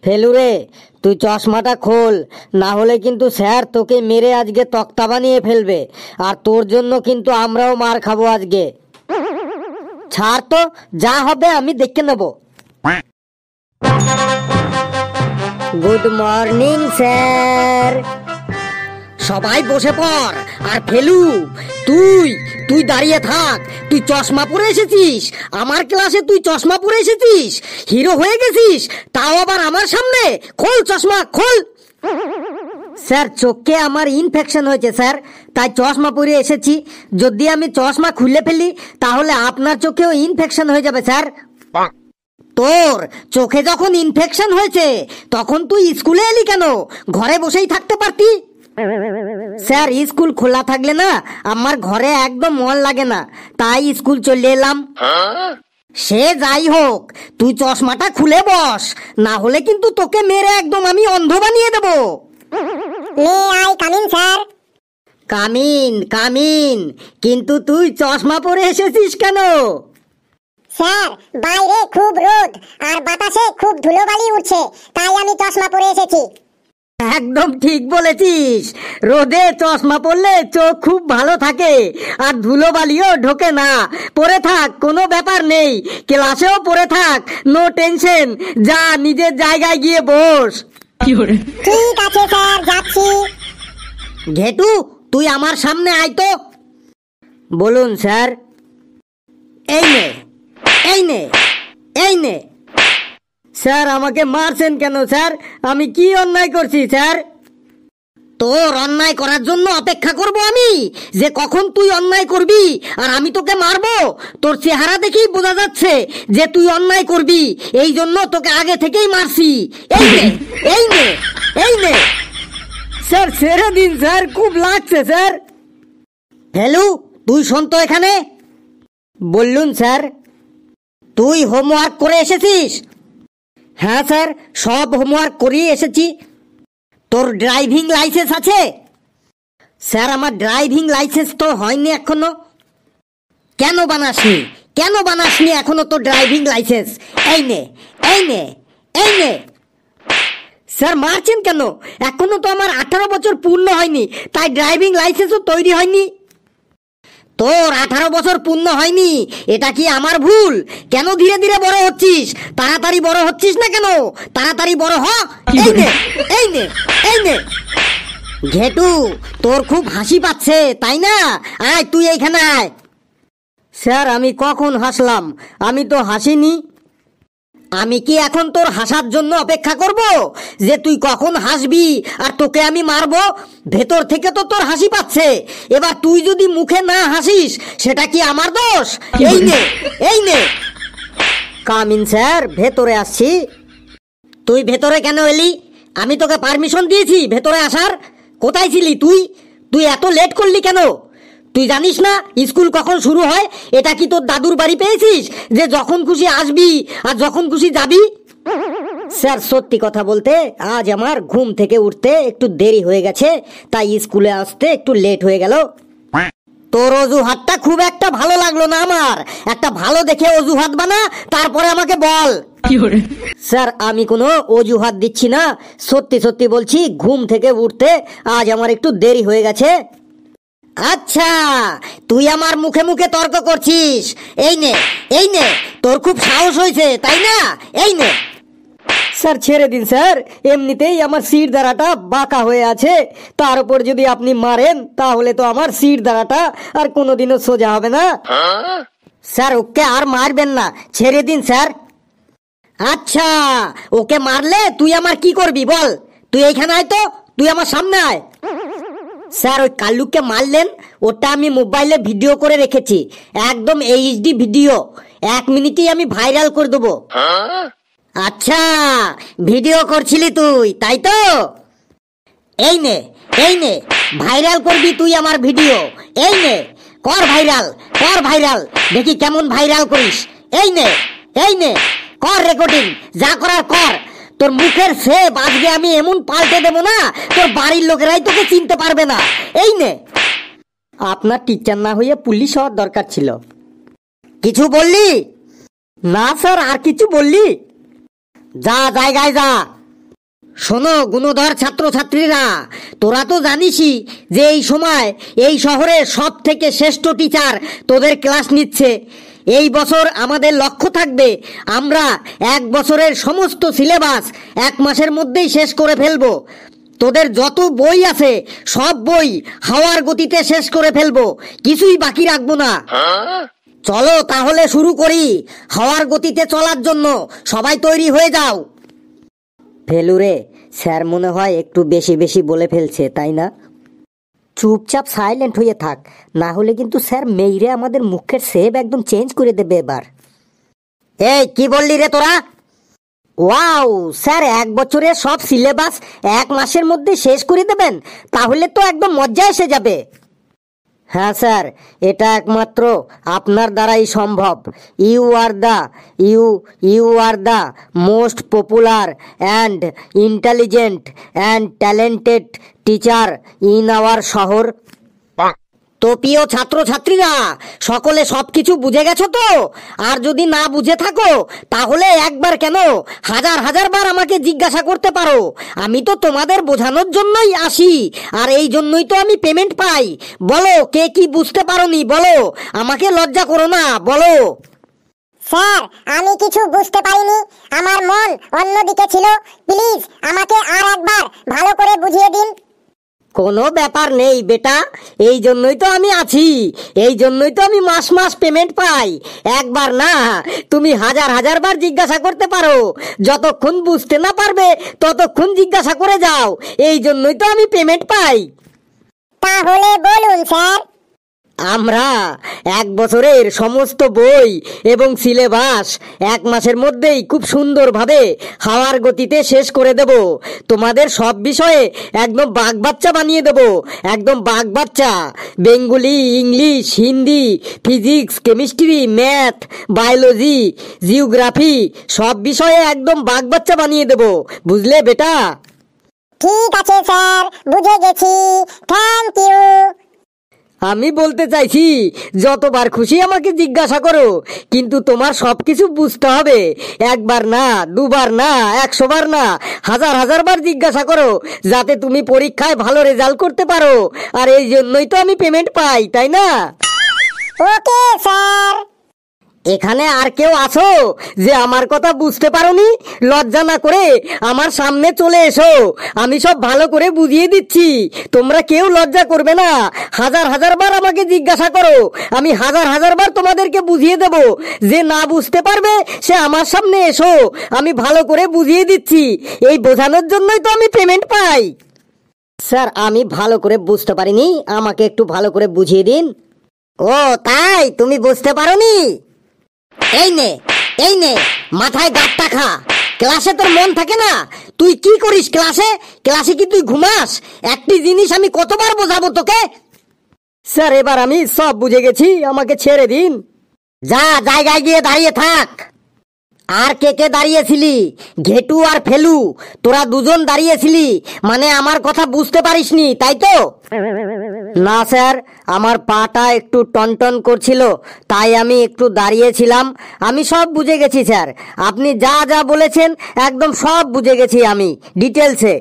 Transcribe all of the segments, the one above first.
ফেলু রে, তুই চশমাটা খোল, না হলে কিন্তু স্যার তোকে মেরে আজকে তক্তা বানিয়ে ফেলবে, আর তোর জন্য কিন্তু আমরাও মার খাবো আজকে। ছাড় তো, যা হবে আমি দেখে নেব। Good morning sir. সবাই বসে পড়। আর ফেলু, তুই তুই দাঁড়িয়ে থাক। তুই চশমা পরে এসেছিস আমার ক্লাসে, তুই চশমা পরে এসেছিস, হিরো হয়ে গেছিস, তাও আবার আমার সামনে। খোল চশমা, খোল। স্যার, চোখে আমার ইনফেকশন হয়েছে স্যার, তাই চশমা পরে এসেছি। যদি আমি চশমা খুলে ফেলি তাহলে আপনার চোখেও ইনফেকশন হয়ে যাবে স্যার। তোর চোখে যখন ইনফেকশন হয়েছে তখন তুই স্কুলে এলি কেন? ঘরে বসেই থাকতে পারতি। স্যার, স্কুল খোলা থাকলে না আমার ঘরে একদম মন লাগে না, তাই স্কুল চলে এলাম। সে যাই হোক, তুই চশমাটা খুলে বস, না হলে কিন্তু তোকে মেরে একদম আমি অন্ধ বানিয়ে দেব। কামিন কামিন, কিন্তু তুই চশমা পরে এসেছিস কেন? স্যার, বাইরে খুব রোদ আর বাতাসে খুব ধুলোবালি উঠছে, তাই আমি চশমা পরে এসেছি। একদম ঠিক বলেছিস, রোদে চশমা পরলে চোখ খুব ভালো থাকে আর ধুলোবালিও ঢোকে না। পরে থাক, কোনো ব্যাপার নেই, ক্লাসেও পরে থাক, নো টেনশন। যা নিজের জায়গায় গিয়ে বস। ঠিক আছে স্যার, যাচ্ছি। ঘেটু, তুই আমার সামনে আয় তো। বলুন স্যার। এই নে, এই নে, এই নে। স্যার, আমাকে মারছেন কেন স্যার? আমি কি অন্যায় করছি স্যার? তোর অন্যায় করার জন্য অপেক্ষা করব আমি, যে কখন তুই অন্যায় করবি আর আমি তোকে মারবো? তোর চেহারা দেখেই বোঝা যাচ্ছে যে তুই অন্যায় করবি, এই জন্য তোকে আগে থেকেই মারছি। এই নে, এই নে, এই নে। স্যার, ছেড়ে দিন স্যার, খুব লাগছে স্যার। হ্যালো, তুই শোন তো এখানে। বললুন স্যার। তুই হোমওয়ার্ক করে এসেছিস? হ্যাঁ স্যার, সব হোমওয়ার্ক করিয়ে এসেছি। তোর ড্রাইভিং লাইসেন্স আছে? স্যার, আমার ড্রাইভিং লাইসেন্স তো হয়নি এখনো। কেন বানাসনি, কেন বানাসনি এখনো তোর ড্রাইভিং লাইসেন্স? এই নে, এই নে, এই নে। স্যার, মারছেন কেন? এখনো তো আমার 18 বছর পূর্ণ হয়নি, তাই ড্রাইভিং লাইসেন্সও তৈরি হয়নি। তোর 18 বছর পূর্ণ হয়নি, এটা কি আমার ভুল? কেন ধীরে ধীরে বড় হচ্ছিস? তাড়াতাড়ি বড় হচ্ছিস না কেন? তাড়াতাড়ি বড় হ। এই নে, এই নে, এই নে। ঘেটু, তোর খুব হাসি পাচ্ছে তাই না? আয় তুই এইখানে আয়। স্যার, আমি কখন হাসলাম? আমি তো হাসিনি। আমি কি এখন তোর হাসার জন্য অপেক্ষা করব যে তুই কখন হাসবি আর তোকে আমি মারবো? ভেতর থেকে তো তোর হাসি পাচ্ছে, এবার তুই যদি মুখে না হাসিস সেটা কি আমার দোষ? এই নে, এই নে। কামিন স্যার, ভেতরে আসছি। তুই ভেতরে কেন এলি? আমি তোকে পারমিশন দিয়েছি ভেতরে আসার। কোথায় ছিলি তুই? তুই এত লেট করলি কেন? তুই জানিস না স্কুল কখন শুরু হয়? এটা কি তোর দাদুর বাড়ি পেয়েছিস যে যখন খুশি আসবি আর যখন খুশি যাবি? স্যার, সত্যি কথা বলতে আজ আমার ঘুম থেকে উঠতে একটু দেরি হয়ে গেছে, তাই স্কুলে আসতে একটু লেট হয়ে গেল। তোর অজুহাতটা খুব একটা ভালো লাগলো না আমার। একটা ভালো দেখে অজুহাত বানা, তারপরে আমাকে বল। স্যার, আমি কোনো অজুহাত দিচ্ছি না, সত্যি সত্যি বলছি, ঘুম থেকে উঠতে আজ আমার একটু দেরি হয়ে গেছে। আচ্ছা, তুই আমার মুখে মুখে তর্ক করছিস? এই নে, এই নে, তোর খুব সাহস হয়েছে তাই না? এই নে। স্যার, ছেড়ে দিন স্যার, এমনিতেই আমার সিট দাঁড়াটা বাঁকা হয়ে আছে, তার উপর যদি আপনি মারেন তাহলে তো আমার সিট দাঁড়াটা আর কোনোদিনও সোজা হবে না। স্যার, ওকে আর মারবেন না, ছেড়ে দিন স্যার। আচ্ছা, ওকে মারলে তুই আমার কি করবি বল? তুই এইখানে আয় তো, তুই আমার সামনে আয়। স্যার, ওই কাল্লুকে মারলেন, ওটা আমি মোবাইলে ভিডিও করে রেখেছি, একদম এইচডি ভিডিও, 1 মিনিটেই আমি ভাইরাল করে দেবো। আচ্ছা, ভিডিও করছিলি তুই তাই তো? এই নে, এই নে, ভাইরাল করবি তুই আমার ভিডিও। এই নে, কর ভাইরাল, কর ভাইরাল, দেখি কেমন ভাইরাল করিস। এই নে, এই নে, কর রেকর্ডিং, যা করার কর। তোর মুখের শেপ আজকে আমি এমন পাল্টে দেবো না, তোর বাড়ির লোকেরাই তোকে চিনতে পারবে না। এই নে। আপনার টিচার না হয়ে পুলিশ হওয়ার দরকার ছিল। কিছু বললি? না স্যার, আর কিছু বললি? যা জায়গায় যা। শোনো গুণধর ছাত্রছাত্রীরা, তোরা তো জানিসই যে এই সময় এই শহরের সব থেকে শ্রেষ্ঠ টিচার তোদের ক্লাস নিচ্ছে। এই বছর আমাদের লক্ষ্য থাকবে আমরা 1 বছরের সমস্ত সিলেবাস 1 মাসের মধ্যেই শেষ করে ফেলবো। তোদের যত বই আছে সব বই হাওয়ার গতিতে শেষ করে ফেলবো, কিছুই বাকি রাখবো না। চলো তাহলে শুরু করি। হাওয়ার গতিতে চলার জন্য সবাই তৈরি হয়ে যাও। ফেলুরে, স্যার মনে হয় একটু বেশি বেশি বলে ফেলছে, তাই না? চুপচাপ সাইলেন্ট হয়ে থাক, না হলে কিন্তু স্যার মেইরে আমাদের মুখের শেপ একদম চেঞ্জ করে দেবে এবার। এই কি বললি রে তোরা? ওয়াও স্যার, 1 বছরের সব সিলেবাস 1 মাসের মধ্যে শেষ করে দেবেন? তাহলে তো একদম মজা এসে যাবে। হ্যাঁ স্যার, এটা একমাত্র আপনার দ্বারাই সম্ভব। You are the most popular and intelligent and talented teacher in our শহর। তো প্রিয় ছাত্রছাত্রীরা, সকলে সবকিছু বুঝে গেছো তো? আর যদি না বুঝে থাকো তাহলে একবার কেন হাজার হাজার বার আমাকে জিজ্ঞাসা করতে পারো। আমি তো তোমাদের বোঝানোর জন্যই আসি, আর এই জন্যই তো আমি পেমেন্ট পাই। বলো কে কি বুঝতে পারোনি, বলো, আমাকে লজ্জা করো না, বলো। স্যার, আমি কিছু বুঝতে পারিনি, আমার মন অন্যদিকে ছিল। প্লিজ আমাকে আর একবার ভালো করে বুঝিয়ে দিন। কোনো ব্যাপার নেই বেটা, এই জন্যই তো আমি আছি, এই জন্যই তো আমি মাস মাস পেমেন্ট পাই। একবার না, তুমি হাজার হাজার বার জিজ্ঞাসা করতে পারো, যতক্ষণ বুঝতে না পারবে ততক্ষণ জিজ্ঞাসা করে যাও, এই জন্যই তো আমি পেমেন্ট পাই। তাহলে বলুন স্যার। আমরা 1 বছরের সমস্ত বই এবং সিলেবাস 1 মাসের মধ্যেই খুব সুন্দরভাবে হাওয়ার গতিতে শেষ করে দেব। তোমাদের সব বিষয়ে একদম বাঘবাচ্চা বানিয়ে দেব, একদম বাঘবাচ্চা। Bengali, English, Hindi, physics, chemistry, math, biology, geography সব বিষয়ে একদম বাঘবাচ্চা বানিয়ে দেব, বুঝলে বেটা? ঠিক আছে স্যার, বুঝে গেছি, থ্যাংক ইউ। আমি বলতে চাইছি যতবার খুশি আমাকে জিজ্ঞাসা করো, কিন্তু তোমার সবকিছু বুঝতে হবে। একবার না, দুবার না, 100 বার না, হাজার হাজার বার জিজ্ঞাসা করো, যাতে তুমি পরীক্ষায় ভালো রেজাল্ট করতে পারো। আর এই জন্যই তো আমি পেমেন্ট পাই, তাই না? Okay sir. এখানে আর কেউ আছো যে আমার কথা বুঝতে পারোনি? লজ্জা না করে আমার সামনে চলে এসো, আমি সব ভালো করে বুঝিয়ে দিচ্ছি। তোমরা কেউ লজ্জা করবে না, হাজার হাজার বার আমাকে জিজ্ঞাসা করো, আমি হাজার হাজার বার তোমাদেরকে বুঝিয়ে দেব। যে না বুঝতে পারবে সে আমার সামনে এসো, আমি ভালো করে বুঝিয়ে দিচ্ছি। এই বোঝানোর জন্যই তো আমি পেমেন্ট পাই। স্যার, আমি ভালো করে বুঝতে পারিনি, আমাকে একটু ভালো করে বুঝিয়ে দিন। ও তাই, তুমি বুঝতে পারোনি? এই নে মাথায় গাঁটটা খা। ক্লাসে তোর মন থাকে না? তুই কি করিস ক্লাসে? ক্লাসে কি তুই ঘুমাস? একটি জিনিস আমি কতবার বোঝাবো তোকে? স্যার, এবার আমি সব বুঝে গেছি, আমাকে ছেড়ে দিন। যা জায়গায় গিয়ে দাঁড়িয়ে থাক। আর কে কে দাঁড়িয়েছিলি? ঘেটু আর ফেলু, তোরা দুজন দাঁড়িয়েছিলি, মানে আমার কথা বুঝতে পারিসনি, তাই তো? না স্যার, আমার পাটা একটু টনটন করছিল, তাই আমি একটু দাঁড়িয়েছিলাম। আমি সব বুঝে গেছি স্যার, আপনি যা যা বলেছেন একদম সব বুঝে গেছি আমি ডিটেলসে।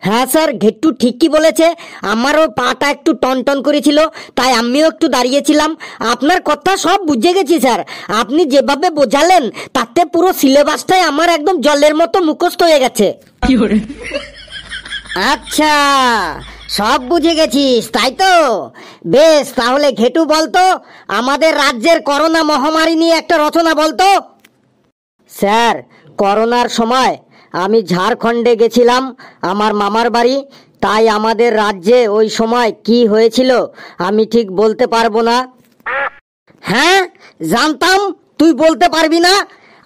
হ্যাঁ স্যার, ঘেট্টু ঠিকই বলেছে, আমারও পাটা একটু টনটন করেছিল, তাই আমিও একটু দাঁড়িয়েছিলাম। আপনার কথা সব বুঝে গেছি স্যার, আপনি যেভাবে বোঝালেন তাতে পুরো সিলেবাসটাই আমার একদম জলের মতো মুখস্থ হয়ে গেছে। আচ্ছা, সব বুঝে গেছিস তাই তো? বেশ, তাহলে ঘেটু বলতো আমাদের রাজ্যের করোনা মহামারী নিয়ে একটা রচনা বলতো। স্যার, করোনার সময় আমি ঝাড়খণ্ডে গেছিলাম আমার মামার বাড়ি, তাই আমাদের রাজ্যে ওই সময় কি হয়েছিল আমি ঠিক বলতে পারবো না। হ্যাঁ, জানতাম তুই বলতে পারবি না।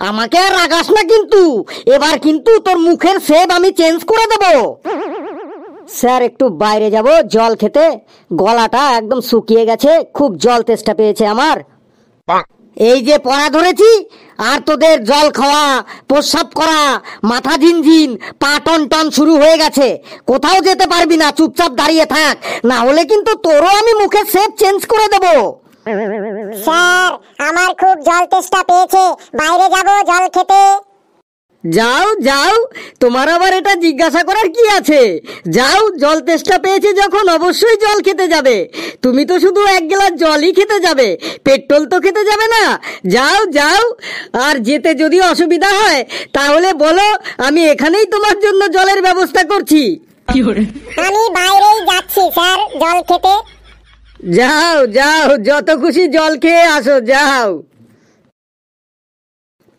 আমাকে আর রাগাস না কিন্তু, এবার কিন্তু তোর মুখের শেপ আমি চেঞ্জ করে দেব। স্যার, একটু বাইরে যাব জল খেতে, গলাটা একদম শুকিয়ে গেছে, খুব জল তেষ্টা পেয়েছে আমার। এই যে পড়া ধরেছি, আর তোদের জল খাওয়া, প্রস্রাব করা, মাথা ঝিনঝিন, পা টন টন শুরু হয়ে গেছে। কোথাও যেতে পারবি না, চুপচাপ দাঁড়িয়ে থাক, না হলে কিন্তু তোরও আমি মুখের শেপ চেঞ্জ করে দেব। স্যার, আমার খুব জল তেষ্টা পেয়েছে, বাইরে যাব জল খেতে। যাও যাও, তোমার আবার এটা জিজ্ঞাসা করার কি আছে? যাও, জল তেষ্টা পেয়েছে যখন অবশ্যই জল খেতে যাবে। তুমি তো শুধু এক গ্লাস জলই খেতে যাবে, পেট্রোল তো খেতে যাবে না। যাও যাও, আর যেতে যদি অসুবিধা হয় তাহলে বলো, আমি এখানেই তোমার জন্য জলের ব্যবস্থা করছি। আমি বাইরেই যাচ্ছি স্যার জল খেতে। যাও যাও, যত খুশি জল খেয়ে আসো, যাও।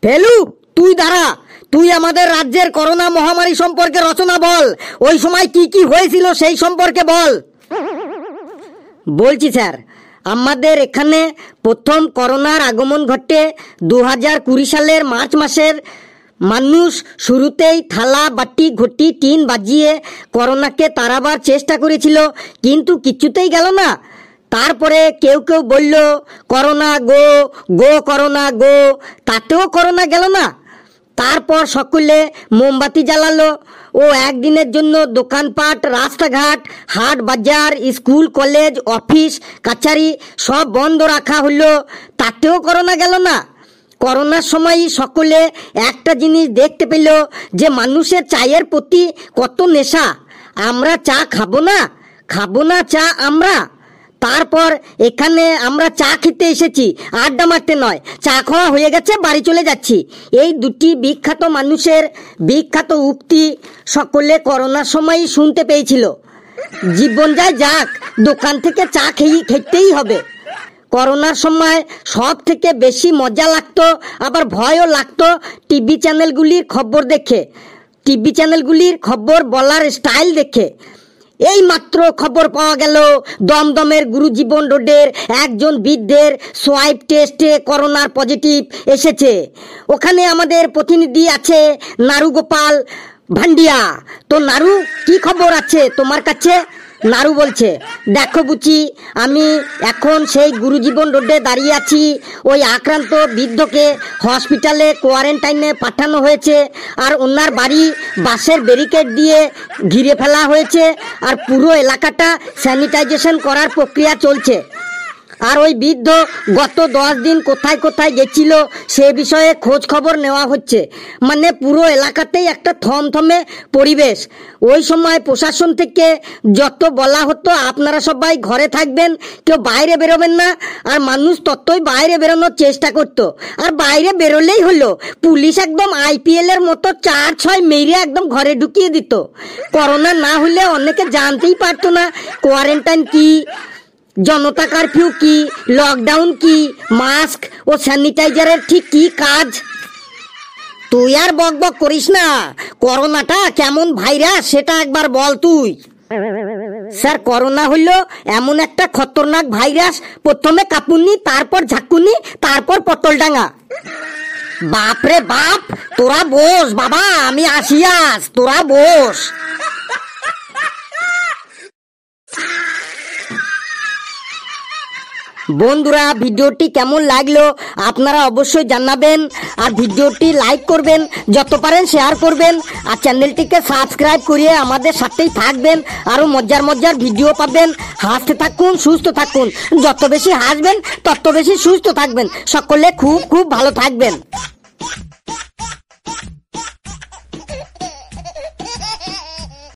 ফেলু, তুই দাঁড়া, তুই আমাদের রাজ্যের করোনা মহামারী সম্পর্কে রচনা বল। ওই সময় কি কি হয়েছিল সেই সম্পর্কে বল। বলছি স্যার, আমাদের এখানে প্রথম করোনার আগমন ঘটে 2020 সালের মার্চ মাসের। মানুষ শুরুতেই থালা বাটি ঘটি টিন বাজিয়ে করোনাকে তাড়াবার চেষ্টা করেছিল, কিন্তু কিছুতেই গেল না। তারপরে কেউ কেউ বলল করোনা গো গো, করোনা গো, তাতেও করোনা গেল না। তারপর সকলে মোমবাতি জ্বালালো ও একদিনের জন্য দোকানপাট, রাস্তাঘাট, হাট বাজার, স্কুল কলেজ, অফিস কাছারি সব বন্ধ রাখা হলো, তাতেও করোনা গেল না। করোনার সময় সকলে একটা জিনিস দেখতে পেল যে মানুষের চায়ের প্রতি কত নেশা। আমরা চা খাবো না, খাবো না চা আমরা। তারপর এখানে আমরা চা খেতে এসেছি, আড্ডা মারতে নয়। চা খাওয়া হয়ে গেছে, বাড়ি চলে যাচ্ছি। এই দুটি বিখ্যাত মানুষের বিখ্যাত উক্তি সকলে করোনার সময়ই শুনতে পেয়েছিল। জীবন যায় যাক, দোকান থেকে চা খেতেই হবে। করোনার সময় সব থেকে বেশি মজা লাগতো, আবার ভয়ও লাগতো টিভি চ্যানেলগুলির খবর দেখে, টিভি চ্যানেলগুলির খবর বলার স্টাইল দেখে। এই মাত্র খবর পাওয়া গেল দমদমের গুরুজীবন রোডের একজন বৃদ্ধের সোয়াইপ টেস্টে করোনার পজিটিভ এসেছে। ওখানে আমাদের প্রতিনিধি আছে নারুগোপাল ভান্ডিয়া। তো নারু, কি খবর আছে তোমার কাছে? নারু বলছে, দেখো বুচি, আমি এখন সেই গুরুজীবন রোডে দাঁড়িয়ে আছি। ওই আক্রান্ত বৃদ্ধকে হসপিটালে কোয়ারেন্টাইনে পাঠানো হয়েছে, আর ওনার বাড়ি বাঁশের ব্যারিকেড দিয়ে ঘিরে ফেলা হয়েছে, আর পুরো এলাকাটা স্যানিটাইজেশন করার প্রক্রিয়া চলছে। আর ওই বৃদ্ধ গত 10 দিন কোথায় কোথায় গেছিল সে বিষয়ে খোঁজ খবর নেওয়া হচ্ছে। মানে পুরো এলাকাতেই একটা থমথমে পরিবেশ। ওই সময় প্রশাসন থেকে যত বলা হতো আপনারা সবাই ঘরে থাকবেন, কেউ বাইরে বেরোবেন না, আর মানুষ ততই বাইরে বেরোনোর চেষ্টা করতো। আর বাইরে বেরোলেই হলো পুলিশ একদম IPL এর মতো 4-6 মেরে একদম ঘরে ঢুকিয়ে দিত। করোনা না হলে অনেকে জানতেই পারতো না কোয়ারেন্টাইন কি, জনতা কারফিউ কি, লকডাউন কি, মাস্ক ও স্যানিটাইজারের ঠিক কি কাজ। তুই আর বক বক করিস না, করোনাটা কেমন ভাইরাস সেটা একবার বল তুই। স্যার, করোনা হলো এমন একটা খতরনাক ভাইরাস, প্রথমে কাপুনি, তারপর ঝাঁকুনি, তারপর পটলডাঙ্গা। বাপরে বাপ, তোরা বস বাবা, আমি আসিয়াস, তোরা বস। বন্ধুরা, ভিডিওটি কেমন লাগলো আপনারা অবশ্যই জানাবেন, আর ভিডিওটি লাইক করবেন, যত পারেন শেয়ার করবেন, আর চ্যানেলটিকে সাবস্ক্রাইব করিয়ে আমাদের সাথেই থাকবেন। আরও মজার মজার ভিডিও পাবেন। হাসতে থাকুন, সুস্থ থাকুন। যত বেশি হাসবেন তত বেশি সুস্থ থাকবেন। সকলে খুব খুব ভালো থাকবেন।